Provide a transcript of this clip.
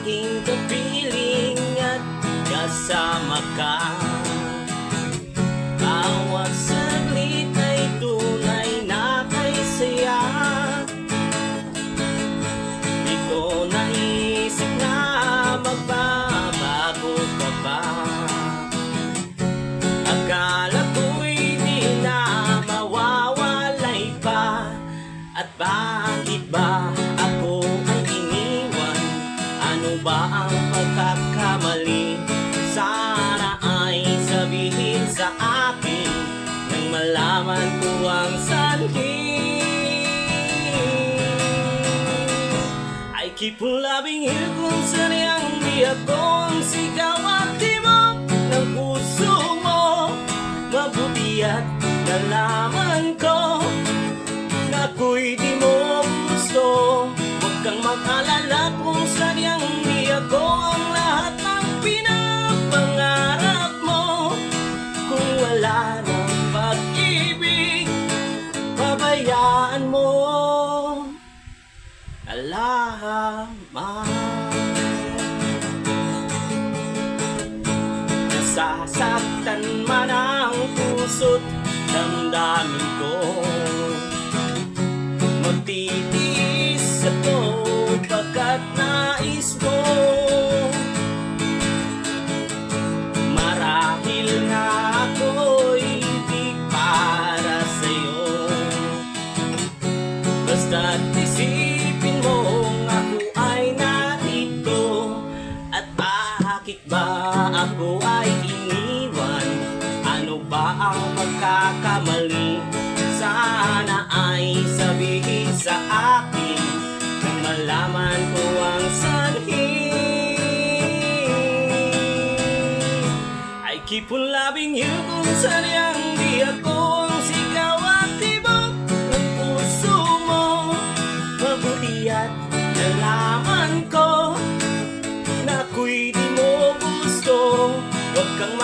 aking kapiling at kasama ka. Bawat saglit ay tunay na kay saya. Di ko naisip na magbabago ka pa. Akala ko'y di na mawawalay pa. At bakit ba ako ay iniwan? Ano ba ang pagkakamali? Sana ay sabihin sa akin nang malaman ko ang sanhi. I keep on loving you kung saniyang di ako ang sigaw at tibok ng puso mo. Mabuti at nalaman ko na ako'y di mo gusto. Huwag kang mag-alala kung saniyang di ako ang lahat ng pinapangarap mo. Kung wala ng pag-ibig, pabayaan mo alaman. Nasasaktan man ang puso't damdamin ko. Magtitiis ako pagkat nais mo. Marahil nga ako'y di para sa'yo. Basta't isipin mong ako ay narito. At bakit ba ako ay iniwan? Ano ba ang magkakamali? Sana ay sabihin sa akin nang malaman ko ang sanhi. I keep on loving you kung saniyang di ako ang sigaw at tibok ng puso mo. Mabuti at nalaman ko na ako'y di mo gusto. Huwag kang